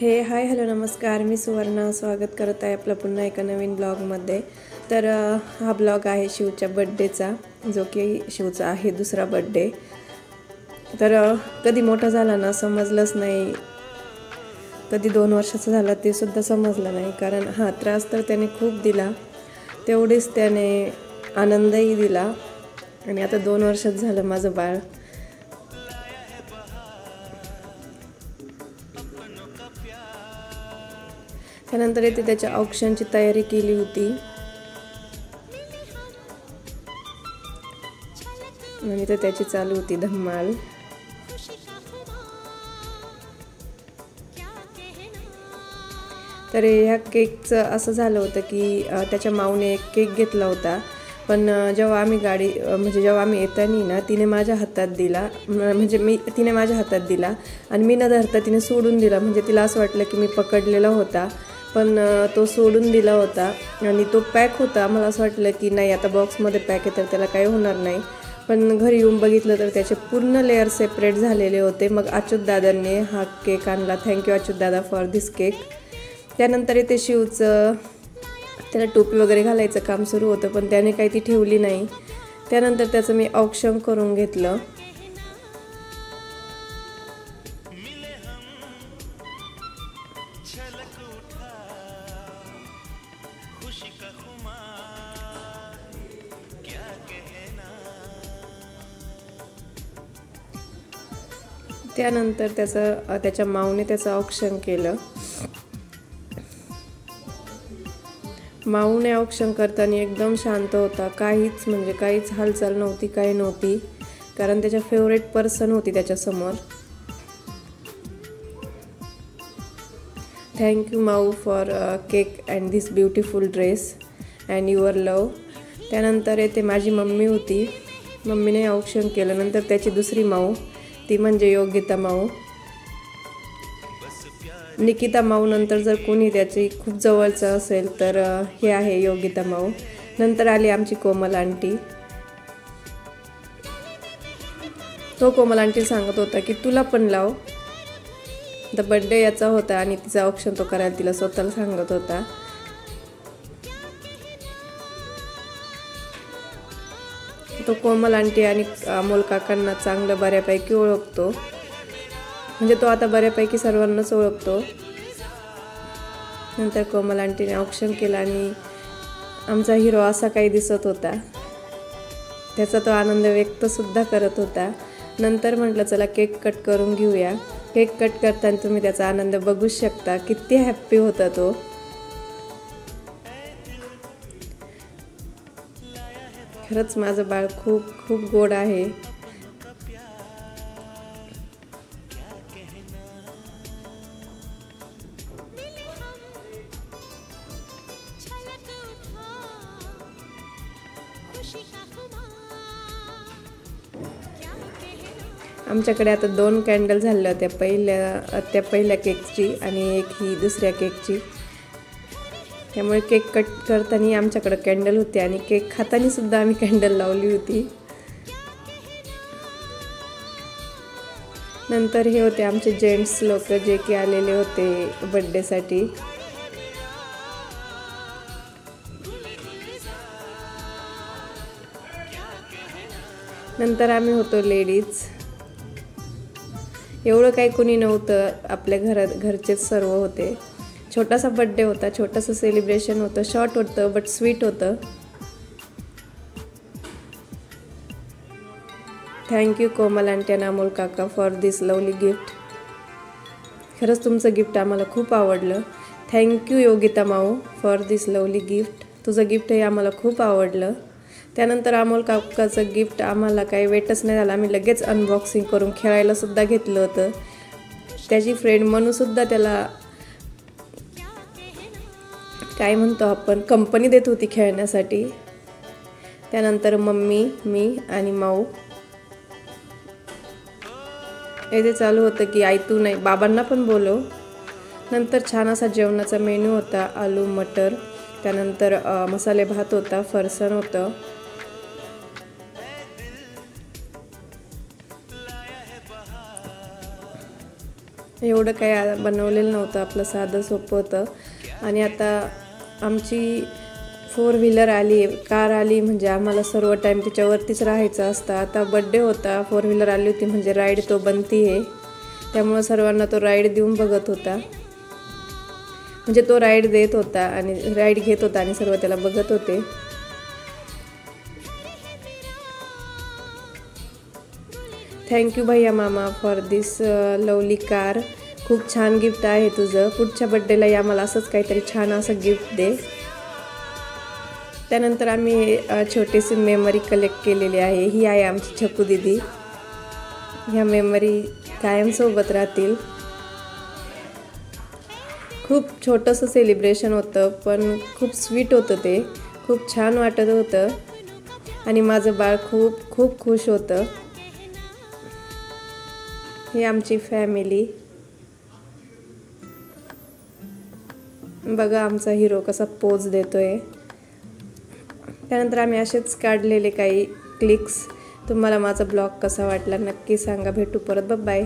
Hi hello नमस्कार, मी सुवर्णा स्वागत करत आहे आपलं पुन्हा एका नवीन ब्लॉगमध्ये। तर हा ब्लॉग आहे शिवच्या बर्थडेचा, जो की शिवचा आहे दुसरा बर्थडे। तर कधी मोठा झाला ना समजलंच नाही, कधी 2 वर्षाचा झाला ते सुद्धा समजलं नाही। कारण हा त्रास तर त्याने खूप दिला, तेवढीच त्याने आनंदही दिला। आणि आता 2 वर्षात झालं माझं बाळ। त्यानंतर इथे त्याच्या ऑक्शनची तयारी केली होती आणि तर त्याची चालू होती धमाल। तर ह्या केकचं असं झालं होतं की त्याच्या माऊने एक केक घेतला होता, पण जेव्हा आम्ही येताना ना तिने माझ्या हातात दिला, तिने माझ्या हातात दिला आणि मी न धरता तिने सोडून दिला। म्हणजे तिला असं वाटलं की मी पकडलेला होता, पण तो सोडून दिला होता आणि तो पॅक होता। मला असं वाटलं की नाही आता बॉक्समध्ये पॅक आहे तर त्याला काही होणार नाही, पण घरी येऊन बघितलं तर त्याचे पूर्ण लेअर सेपरेट झालेले होते। मग अच्युत दादांनी हा केक आणला। थँक्यू अच्युत दादा फॉर दिस केक। त्यानंतर इथे शिवचं त्याला टोपी वगैरे घालायचं काम सुरू होतं, पण त्याने काही ती ठेवली नाही। त्यानंतर त्याचं मी औक्षण करून घेतलं। त्यानंतर त्याच्या माऊने त्याचं औक्षण केलं। माऊने औक्षण करताना एकदम शांत होता, काहीच हालचाल नव्हती, काही नव्हती, कारण त्याच्या फेवरेट पर्सन होती त्याच्यासमोर। थँक्यू माऊ for cake and this beautiful dress and your love. त्यानंतर येथे माझी मम्मी होती, मम्मीने औक्षण केलं। नंतर त्याची दुसरी माऊ, ती म्हणजे योगिता माऊ। निकिता माऊ नंतर जर कोणी त्याची खूप जवळचं असेल तर हे आहे योगिता माऊ। नंतर आली आमची कोमल आंटी। तो कोमल आंटी सांगत होता की तुला पण लाव, द बर्थडे याचा होता आणि तिचा औक्षण तो करायला तिला स्वतःला सांगत होता। तो कोमल आंटी आणि अमोल काकांना चांगलं बऱ्यापैकी ओळखतो, म्हणजे तो आता बऱ्यापैकी सर्वांनाच ओळखतो। नंतर कोमल आंटीने औक्षण केलं आणि आमचा हिरो असा काही दिसत होता, त्याचा तो आनंद व्यक्त सुद्धा करत होता। नंतर म्हटलं चला केक कट करून घेऊया। केक कट करताना तुम्ही त्याचा आनंद बघू शकता, किती हॅप्पी होता तो। खरंच माझं बाळ खूप खूप गोड आहे। आमच्याकडे आता 2 कॅन्डल झाल्या होत्या, त्या पहिल्या केकची आणि एक ही दुसऱ्या केकची। त्यामुळे केक कट करताना आमच्याकडे कॅन्डल होते आणि केक खाताना सुद्धा आम्ही कॅन्डल लावली होती। नंतर हे होते आमचे जेंट्स लोक, जे की आलेले होते बर्थडेसाठी। नंतर आम्ही होतो लेडीज। एवढं काही कोणी नव्हतं, आपल्या घरचेच सर्व होते। छोटासा बर्थडे होता, छोटंसं सेलिब्रेशन होतं, शॉर्ट होतं बट स्वीट होतं। थँक्यू कोमल आंटी आणि अमोल काका फॉर दिस लवली गिफ्ट। खरंच तुमचं गिफ्ट आम्हाला खूप आवडलं। Thank you Yogita Mau for this lovely gift. तुझं गिफ्ट हे आम्हाला खूप आवडलं। त्यानंतर अमोल काकाचं गिफ्ट आम्हाला काही वेटच नाही झाला, आम्ही लगेच अनबॉक्सिंग करून खेळायला सुद्धा घेतलं होतं। त्याची फ्रेंड मनूसुद्धा त्याला काय म्हणतो आपण, कंपनी देत होती खेळण्यासाठी। त्यानंतर मम्मी, मी आणि माऊ। इथे चालू होतं की आई तू नाही, बाबांना पण बोलव। नंतर छान असा जेवणाचा मेनू होता, आलू मटर, त्यानंतर मसाले भात होता, फरसाण होतं। एवढं काही बनवलेलं नव्हतं, आपलं साधं सोपं होतं. आणि आता आमची 4 व्हीलर आली, कार आली म्हणजे आम्हाला सर्व टाईम तिच्यावरतीच राहायचं असतं. आता बड्डे होता, 4 व्हीलर आली होती म्हणजे राईड तो बनती आहे, त्यामुळं सर्वांना तो राईड देऊन बघत होता. म्हणजे तो राईड देत होता आणि राईड घेत होता आणि सर्व त्याला बघत होते. थँक्यू भैया मामा फॉर दिस लवली कार. खूप छान गिफ्ट आहे तुझं. पुढच्या बड्डेला आम्हाला असंच काहीतरी छान असं गिफ्ट दे. त्यानंतर आम्ही छोटीशी मेमरी कलेक्ट केलेली आहे. ही आहे आमची छकू दीदी. ह्या मेमरी कायमसोबत राहतील. खूप छोटंसं सेलिब्रेशन होतं, पण खूप स्वीट होतं ते. खूप छान वाटत होतं आणि माझं बाळ खूप खूप खुश होतं. ही आमची फॅमिली. बघा आमचा हिरो कसा पोज देतोय. त्यानंतर आम्ही असेच काढलेले काही क्लिक्स. तुम्हाला माझा ब्लॉग कसा वाटला नक्की सांगा. भेटू परत. बाय.